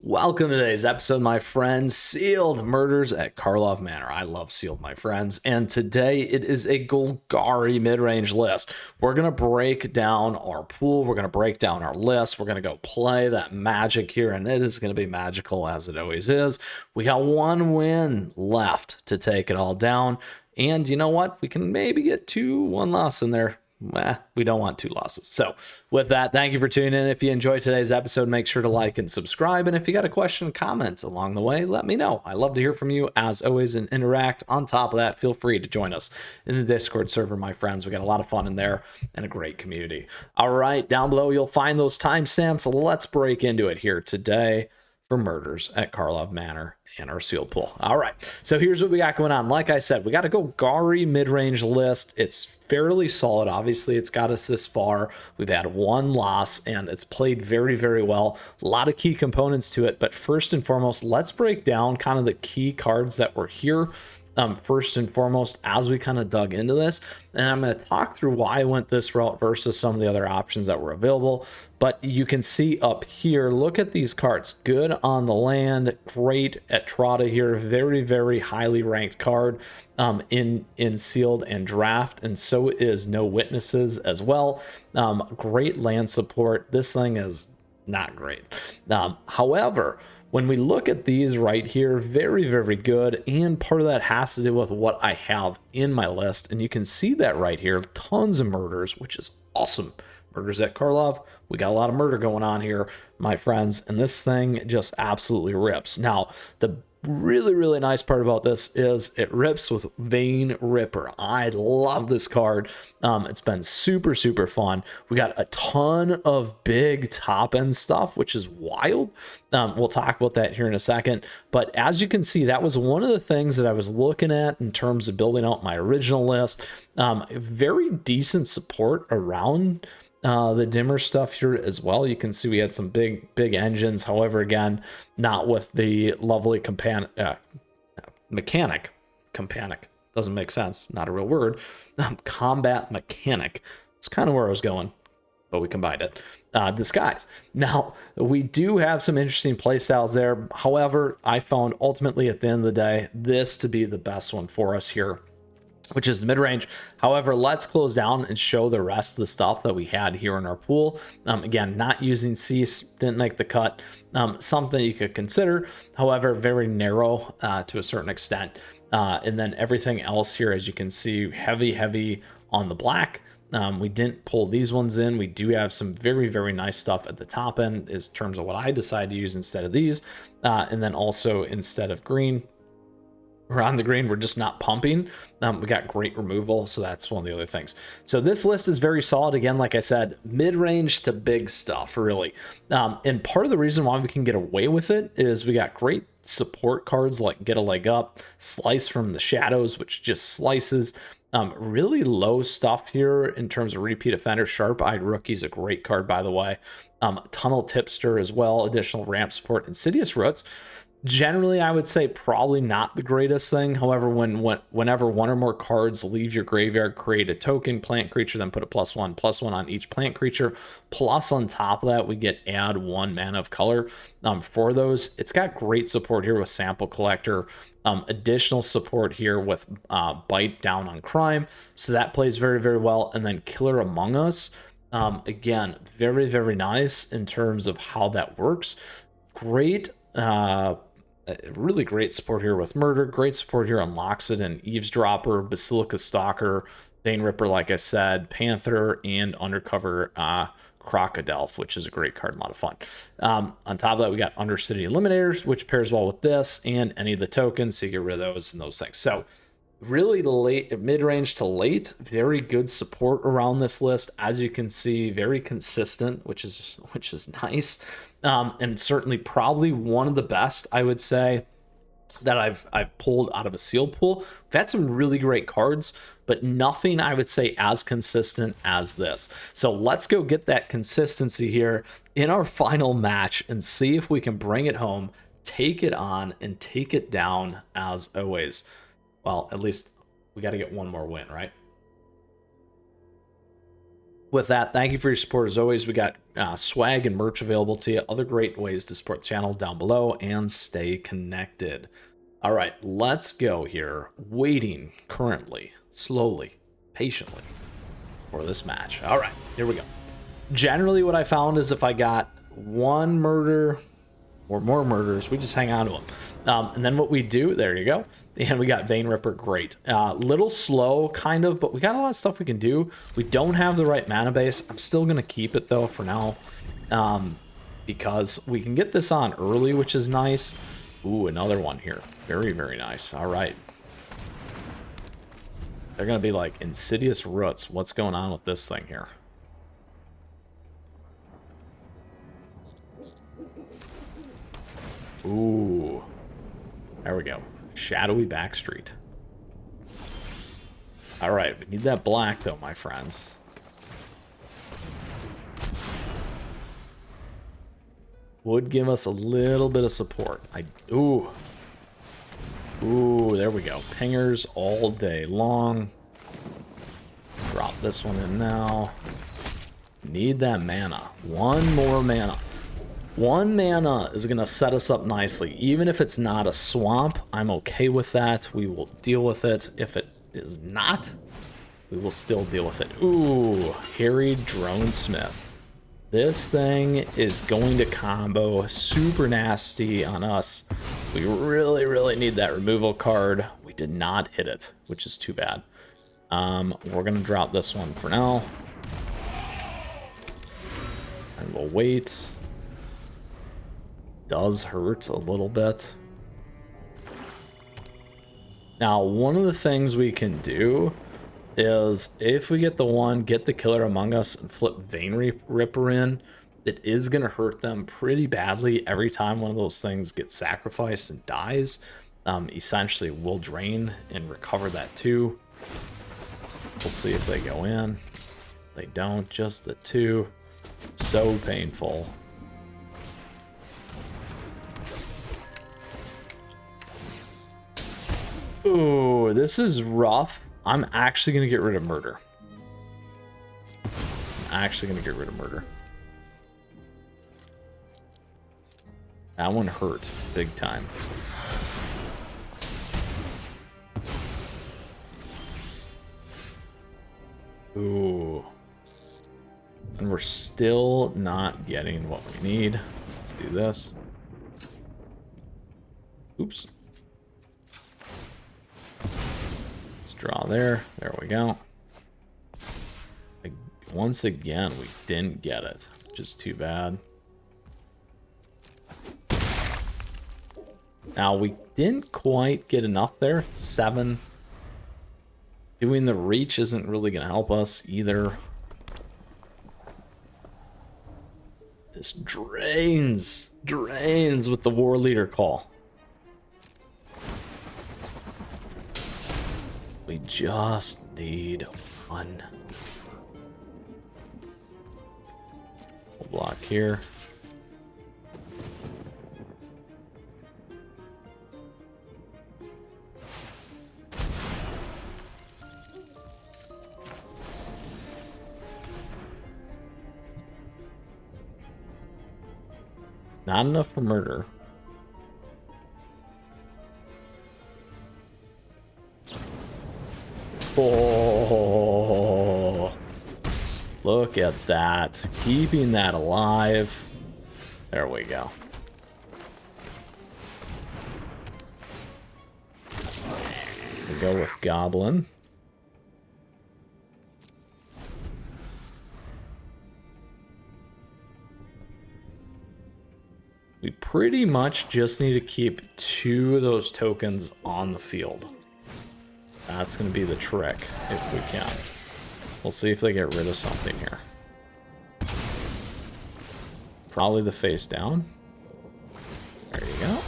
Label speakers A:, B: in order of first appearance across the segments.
A: Welcome to today's episode, my friends. Sealed Murders at Karlov Manor. I love sealed, my friends. And today it is a Golgari mid-range list. We're going to break down our pool. We're going to break down our list. We're going to go play that magic here, and it is going to be magical as it always is. We got one win left to take it all down. And you know what? We can maybe get one loss in there. We don't want two losses. So with that, thank you for tuning in. If you enjoyed today's episode, make sure to like and subscribe. And if you got a question, comment along the way, let me know. I love to hear from you as always and interact. On top of that, feel free to join us in the Discord server, my friends. We got a lot of fun in there and a great community. All right, down below, you'll find those timestamps. Let's break into it here today for Murders at Karlov Manor and our sealed pool. All right, so here's what we got going on. Like I said, we got a Golgari mid-range list. It's fairly solid. Obviously, it's got us this far. We've had one loss, and it's played very, very well. A lot of key components to it, but first and foremost, let's break down kind of the key cards that were here. First and foremost, as we kind of dug into this, and I'm going to talk through why I went this route versus some of the other options that were available. But you can see up here, look at these cards. Good on the land, great at Trotta here. Very, very highly ranked card in sealed and draft, and so is No Witnesses as well. Great land support. This thing is not great. However, when we look at these right here, very, very good. And part of that has to do with what I have in my list. And you can see that right here, tons of murders, which is awesome. Murders at Karlov. We got a lot of murder going on here, my friends. And this thing just absolutely rips. Now, the really, really nice part about this is it rips with Vein Ripper. I love this card. It's been super, super fun. We got a ton of big top end stuff, which is wild. We'll talk about that here in a second. But as you can see, that was one of the things that I was looking at in terms of building out my original list. Very decent support around the dimmer stuff here as well. You can see we had some big engines. However, again, not with the lovely mechanic doesn't make sense, not a real word. Combat mechanic. It's kind of where I was going, but we combined it. Disguise. Now, we do have some interesting playstyles there. However, I found ultimately at the end of the day, this to be the best one for us here, which is the mid-range. However, let's close down and show the rest of the stuff that we had here in our pool. Again, not using Cease, didn't make the cut. Something you could consider, however, very narrow to a certain extent. And then everything else here, as you can see, heavy on the black. We didn't pull these ones in. We do have some very, very nice stuff at the top end in terms of what I decided to use instead of these. And then also instead of green, we're on the green, we're just not pumping. We got great removal, so that's one of the other things. So this list is very solid. Again, like I said, mid-range to big stuff, really. And part of the reason why we can get away with it is we got great support cards like Get a Leg Up, Slice from the Shadows, which just slices. Really low stuff here in terms of repeat offender. Sharp-Eyed Rookie is a great card, by the way. Tunnel Tipster as well, additional ramp support. Insidious Roots. Generally, I would say probably not the greatest thing. However, whenever one or more cards leave your graveyard, create a token plant creature, then put a +1/+1 on each plant creature. Plus, on top of that, we get add 1 mana of color for those. It's got great support here with Sample Collector. Additional support here with Bite Down on Crime. So that plays very, very well. And then Killer Among Us. Again, very, very nice in terms of how that works. Great. Really great support here with Murder, great support here on Loxodon and Eavesdropper, Basilica Stalker, Vein Ripper, like I said, Panther, and Undercover Crocodile, which is a great card, a lot of fun. On top of that, we got Undercity Eliminators, which pairs well with this, and any of the tokens, so you get rid of those and those things. So really late, mid-range to late, very good support around this list. As you can see, very consistent, which is nice. And certainly probably one of the best, I would say, that I've pulled out of a sealed pool. We've had some really great cards, but nothing I would say as consistent as this. So let's go get that consistency here in our final match and see if we can bring it home, take it on, and take it down as always. Well, at least we got to get one more win, right? With that, thank you for your support. As always, we got swag and merch available to you. Other great ways to support the channel down below and stay connected. All right, let's go here. Waiting currently, slowly, patiently for this match. All right, here we go. Generally, what I found is if I got one murder or more murders, we just hang on to them. And then what we do, there you go. And we got Vein Ripper, great. Little slow, kind of, but we got a lot of stuff we can do. We don't have the right mana base. I'm still going to keep it, though, for now. Because we can get this on early, which is nice. Ooh, another one here. Very, very nice. All right. They're going to be like Insidious Roots. What's going on with this thing here? Ooh. There we go. Shadowy Backstreet. All right, we need that black, though, my friends. Would give us a little bit of support. Ooh, there we go. Pingers all day long. Drop this one in now. Need that mana. One more mana. One mana is going to set us up nicely. Even if it's not a swamp, I'm okay with that. We will deal with it. If it is not, we will still deal with it. Ooh, Harried Dronesmith. This thing is going to combo super nasty on us. We really, really need that removal card. We did not hit it, which is too bad. We're going to drop this one for now. And we'll wait. Does hurt a little bit. Now, one of the things we can do is if we get the one, get the Killer Among Us and flip Vein Ripper in, it is going to hurt them pretty badly every time one of those things gets sacrificed and dies. Essentially, we'll drain and recover that too. We'll see if they go in. They don't, just the two. So painful. Ooh, this is rough. I'm actually going to get rid of Murder. That one hurt big time. Ooh. And we're still not getting what we need. Let's do this. Oops. Draw there. There we go. Once again, we didn't get it, which is too bad. Now, we didn't quite get enough there. 7. Doing the reach isn't really going to help us either. This drains with the War Leader call. We just need one. We'll block here. Not enough for Murder. Oh, look at that. Keeping that alive. There we go. We go with Goblin. We pretty much just need to keep 2 of those tokens on the field. That's going to be the trick, if we can. We'll see if they get rid of something here. Probably the face down. There you go.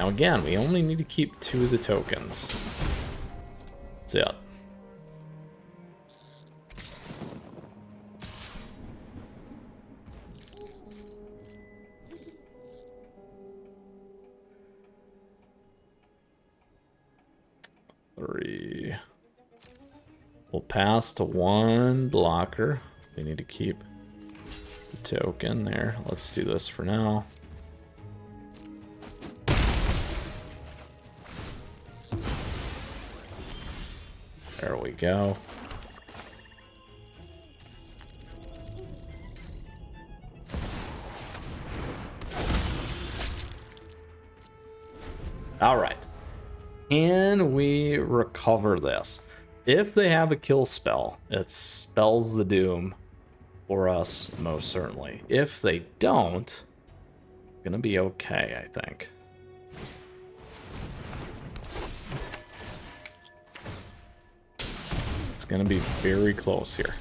A: Now again, we only need to keep 2 of the tokens. That's it. We'll pass to one blocker. We need to keep the token there. Let's do this for now. There we go. All right. Can we recover this? If they have a kill spell, it spells the doom for us, most certainly. If they don't, it's gonna be okay, I think. It's gonna be very close here.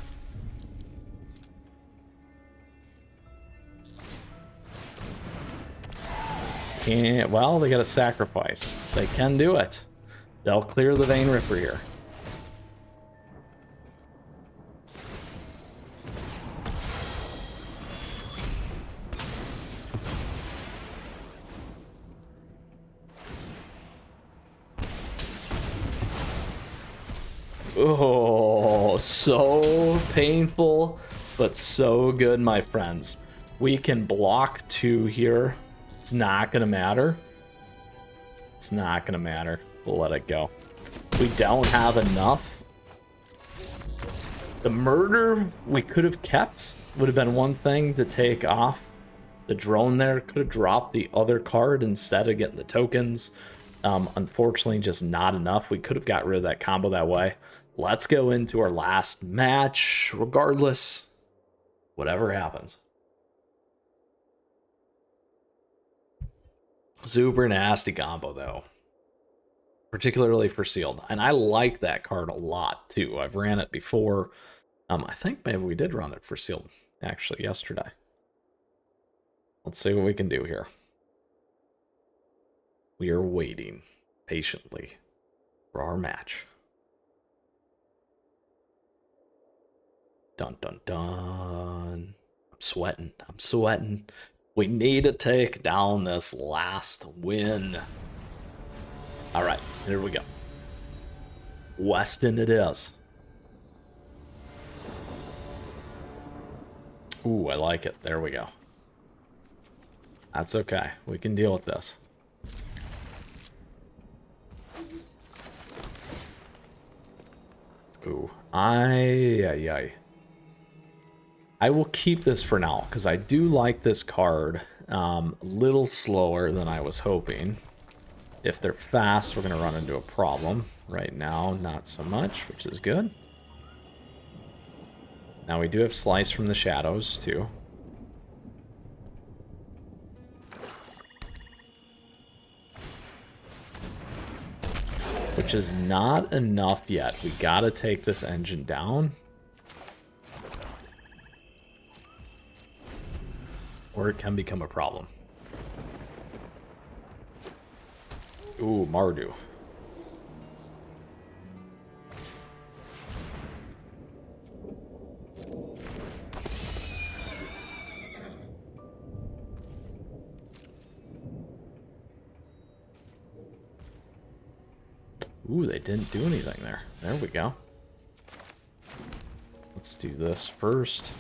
A: And, well, they got a sacrifice. They can do it. They'll clear the Vein Ripper here. Oh, so painful, but so good, my friends. We can block 2 here. It's not gonna matter. It's not gonna matter. We'll let it go. We don't have enough. The murder we could have kept would have been one thing to take off the drone there. Could have dropped the other card instead of getting the tokens. Unfortunately, just not enough. We could have got rid of that combo that way. Let's go into our last match, regardless, whatever happens. Super nasty combo, though. Particularly for sealed. And I like that card a lot, too. I've ran it before. I think maybe we did run it for sealed, actually, yesterday. Let's see what we can do here. We are waiting patiently for our match. Dun, dun, dun. I'm sweating. I'm sweating. We need to take down this last win. All right, here we go. Weston it is. Ooh, I like it. There we go. That's okay. We can deal with this. Ooh, I will keep this for now, because I do like this card. A little slower than I was hoping. If they're fast, we're going to run into a problem. Right now, not so much, which is good. Now we do have Slice from the Shadows, too. Which is not enough yet. We got to take this engine down. Or it can become a problem. Ooh, Mardu. Ooh, they didn't do anything there. There we go. Let's do this first.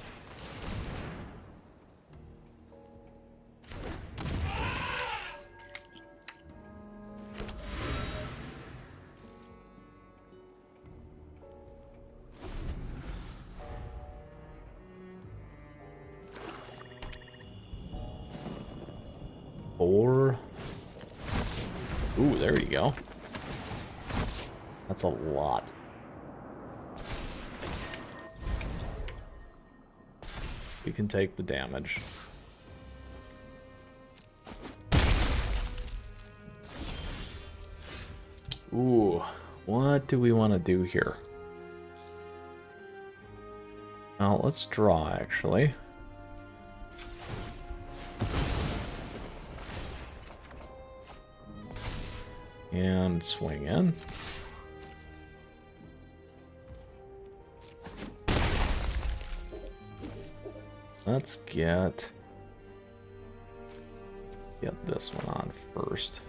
A: Ooh, there you go. That's a lot. We can take the damage. Ooh, what do we want to do here? Well, let's draw, actually. And swing in. Let's get this one on first.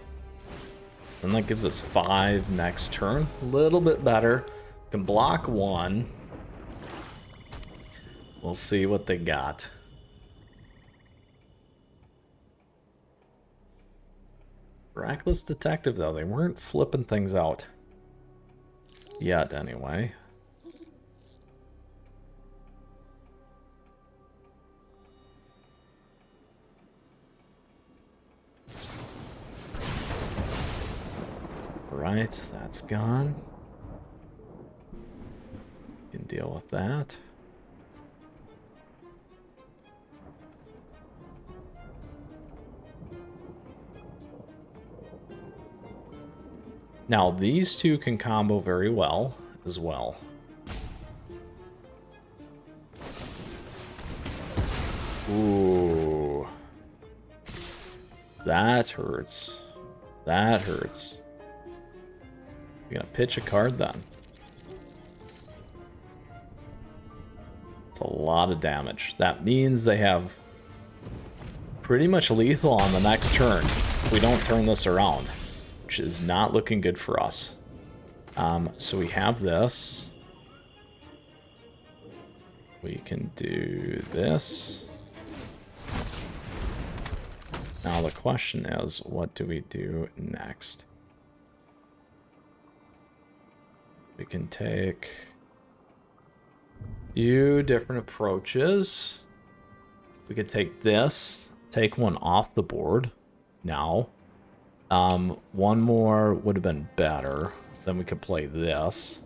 A: And that gives us 5 next turn. A little bit better. Can block one. We'll see what they got. Reckless Detective, though. They weren't flipping things out. Yet, anyway. Right, that's gone. Can deal with that. Now, these two can combo very well as well. Ooh. That hurts. That hurts. You're gonna pitch a card then. It's a lot of damage. That means they have pretty much lethal on the next turn if we don't turn this around, which is not looking good for us. So we have this. We can do this. Now the question is, what do we do next? We can take a few different approaches. We could take this, take one off the board now. One more would have been better. Then we could play this.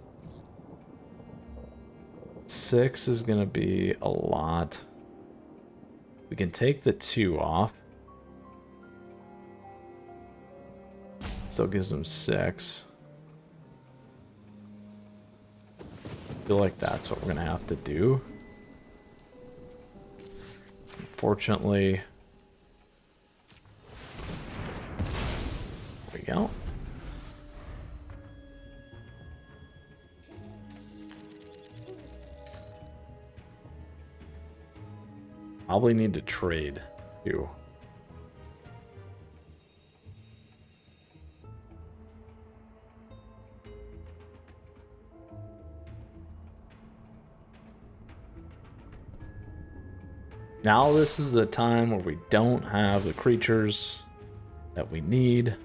A: 6 is going to be a lot. We can take the 2 off. So it gives them 6. I feel like that's what we're going to have to do. Unfortunately. There we go. Probably need to trade too. Now this is the time where we don't have the creatures that we need.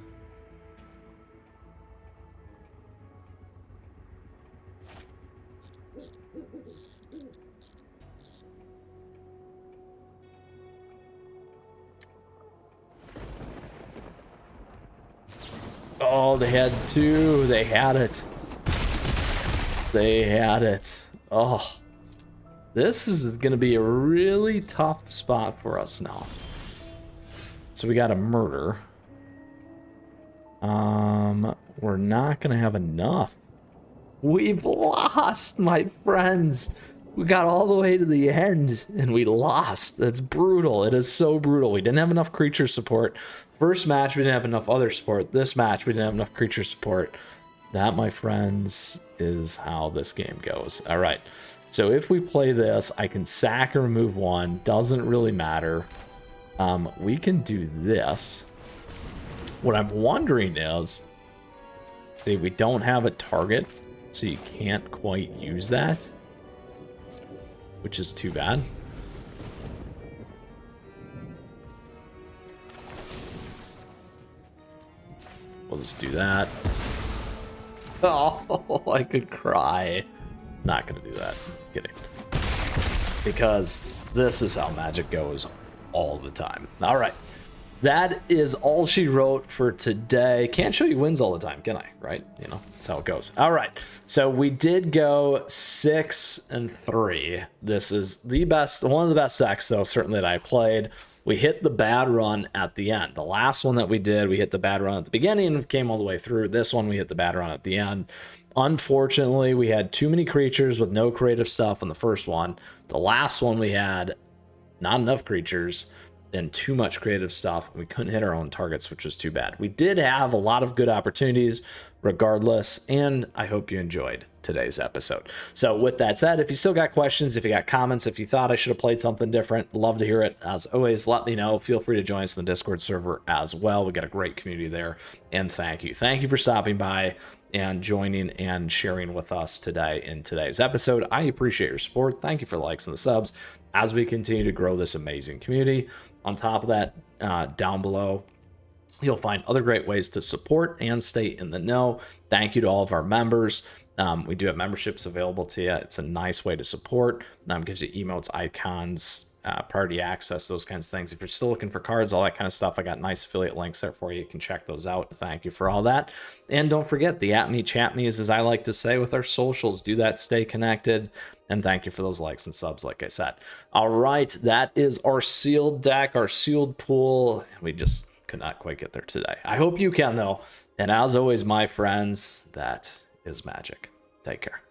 A: Oh, they had 2. They had it. They had it. Oh. This is going to be a really tough spot for us now. So we got a murder. We're not going to have enough. We've lost, my friends. We got all the way to the end and we lost. That's brutal. It is so brutal. We didn't have enough creature support. First match, we didn't have enough other support. This match, we didn't have enough creature support. That, my friends, is how this game goes. All right. So if we play this, I can sack or remove 1. Doesn't really matter. We can do this. What I'm wondering is, see, we don't have a target, so you can't quite use that, which is too bad. We'll just do that. Oh, I could cry. Not gonna do that. Kidding. Because this is how Magic goes all the time. All right. That is all she wrote for today. Can't show you wins all the time, can I? Right? You know, that's how it goes. All right. So we did go 6-3. This is the best, one of the best decks, though, certainly that I played. We hit the bad run at the end. The last one that we did, we hit the bad run at the beginning and came all the way through. This one, we hit the bad run at the end. Unfortunately, we had too many creatures with no creative stuff on the first one. The last one, we had not enough creatures and too much creative stuff. We couldn't hit our own targets, which was too bad. We did have a lot of good opportunities regardless, and I hope you enjoyed today's episode. So with that said, if you still got questions, if you got comments, if you thought I should have played something different, love to hear it. As always, let me know. Feel free to join us in the Discord server as well. We got a great community there, and thank you. Thank you for stopping by. and joining and sharing with us today in today's episode. I appreciate your support. Thank you for the likes and the subs as we continue to grow this amazing community. On top of that, down below, you'll find other great ways to support and stay in the know. Thank you to all of our members. We do have memberships available to you. It's a nice way to support. Gives you emotes, icons, priority access, those kinds of things. If you're still looking for cards, all that kind of stuff, I got nice affiliate links there for you. You can check those out. Thank you for all that. And don't forget the at me, chat me, as I like to say, with our socials. Do that, stay connected. And thank you for those likes and subs, like I said. All right, that is our sealed deck, our sealed pool. We just could not quite get there today. I hope you can, though. And as always, my friends, that is magic. Take care.